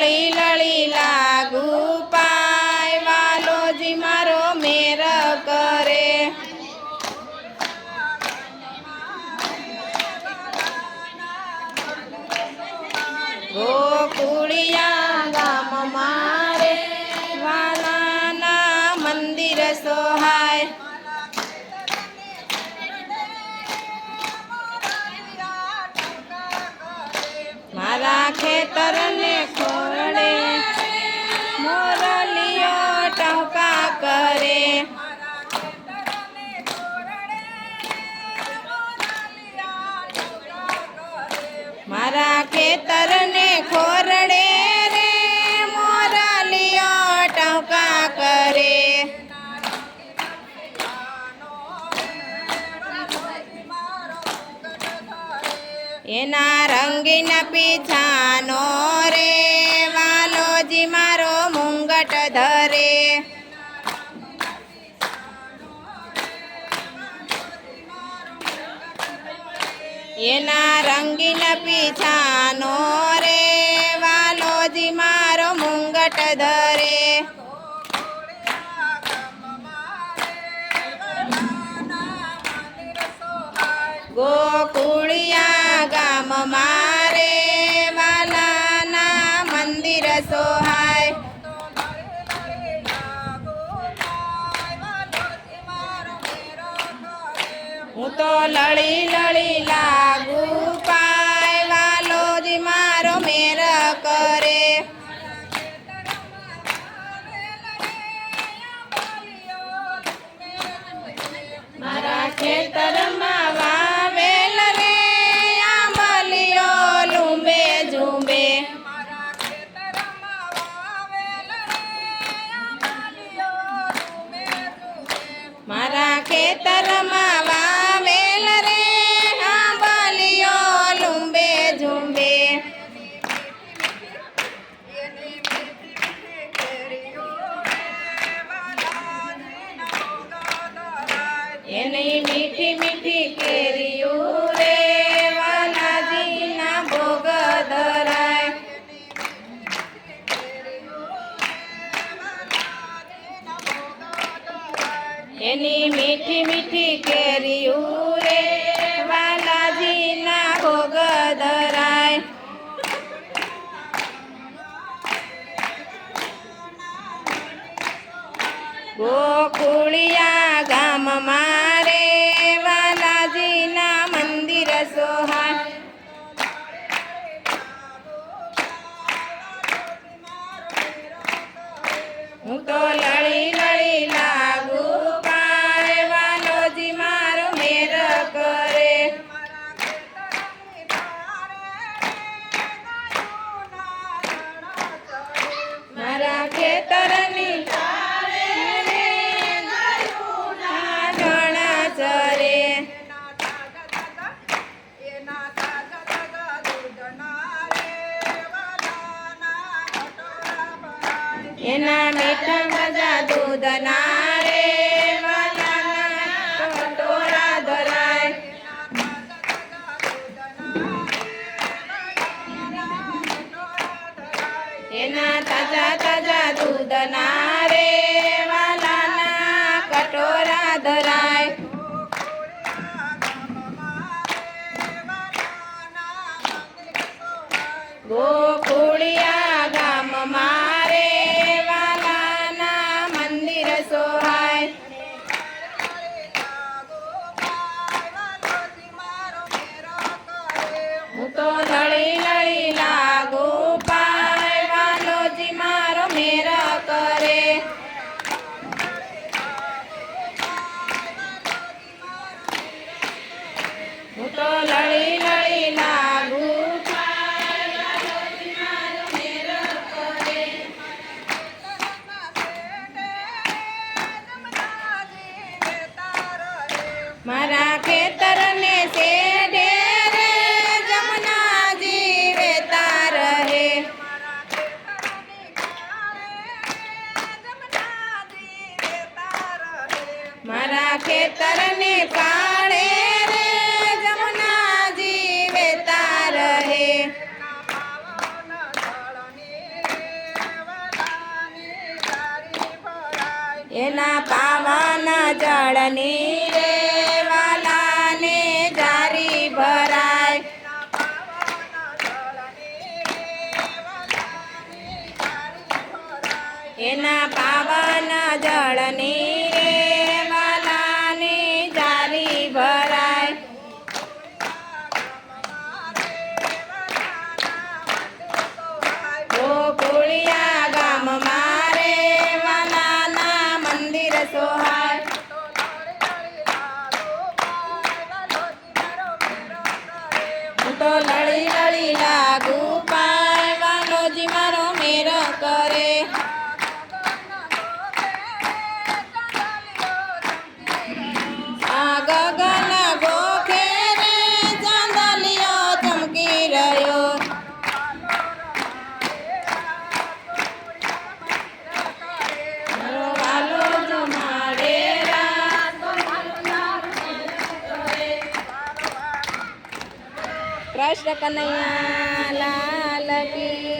લળી લળી લાગુ પાય વાલોજી મારો મેર કરે ગોકુળિયા ગામ મારે વાલાના મંદિર સોહાય મારા ખેતરને ખોરડે મોરલીઓ ટહુકા કરે મારા ખેતરને ખોરડે રે મોરલીઓ ટહુકા કરે એના રંગીન પીછાનો રે વાલોજી મારો મુંગટ ધરે એના રંગીન પીછાનો રે વાલોજી મારો મુંગટ ધરે ગોકુળિયા ગામ મારે વાલાના મંદિર સોહાય હું તો લળી લળી લાગુ પાય વાલોજી મારો મેર કરે મારા ખેતરમાં વાવેલ રે આંબલીઓ લૂંબે ઝૂંબે મારા ખેતરમાં વાવેલ રે આંબલીઓ લૂંબે ઝૂંબે એની મીઠી મીઠી કેરીઓ રે વાલાજીના ભોગ ધરાય એની મીઠી મીઠી કેરીઓ રે વાલાજીના ભોગ ધરાય ગોકુળિયા ગામ મારે વાલાજીના મંદિર સોહાય હું તો લળી લળી લાગુ પાય વાલોજી મારો મેર કરે મારા ખેતરની એના મીઠા મજા દૂધના રે વાલાના કટોરા ધરાય એના તાજા તાજા દૂધના રે વાલાના કટોરા ધરાય ગોકુળિયા ગામ મારે વાલાના મંદિર સોહાય હું તો લળી લળી લાગુ પાય વાલોજી મારો મેર કરે હું તો લળી લળી લાગુ મારા ખેતરને શેઢે રે જમનાજી વેતા રહે મારા ખેતરને કાળે રે જમનાજી વેતા રહે એના પાવન જળની રે વાલાને જારી ભરાય. એના પાવન જળની રે વાલાની જારી ભરાય. ગોકુળિયા ગામમાં રે વાલાના મંદિર સોહાય. હું તો લળી લળી લાગુ પાય વાલોજી મારો મેર કરે. આ ગગન ગોખે રે ચાંદલિયો ચમકી રહ્યો. મારો વાલો જો મારે રાત કૃષ્ણ કનૈયા લાલ કી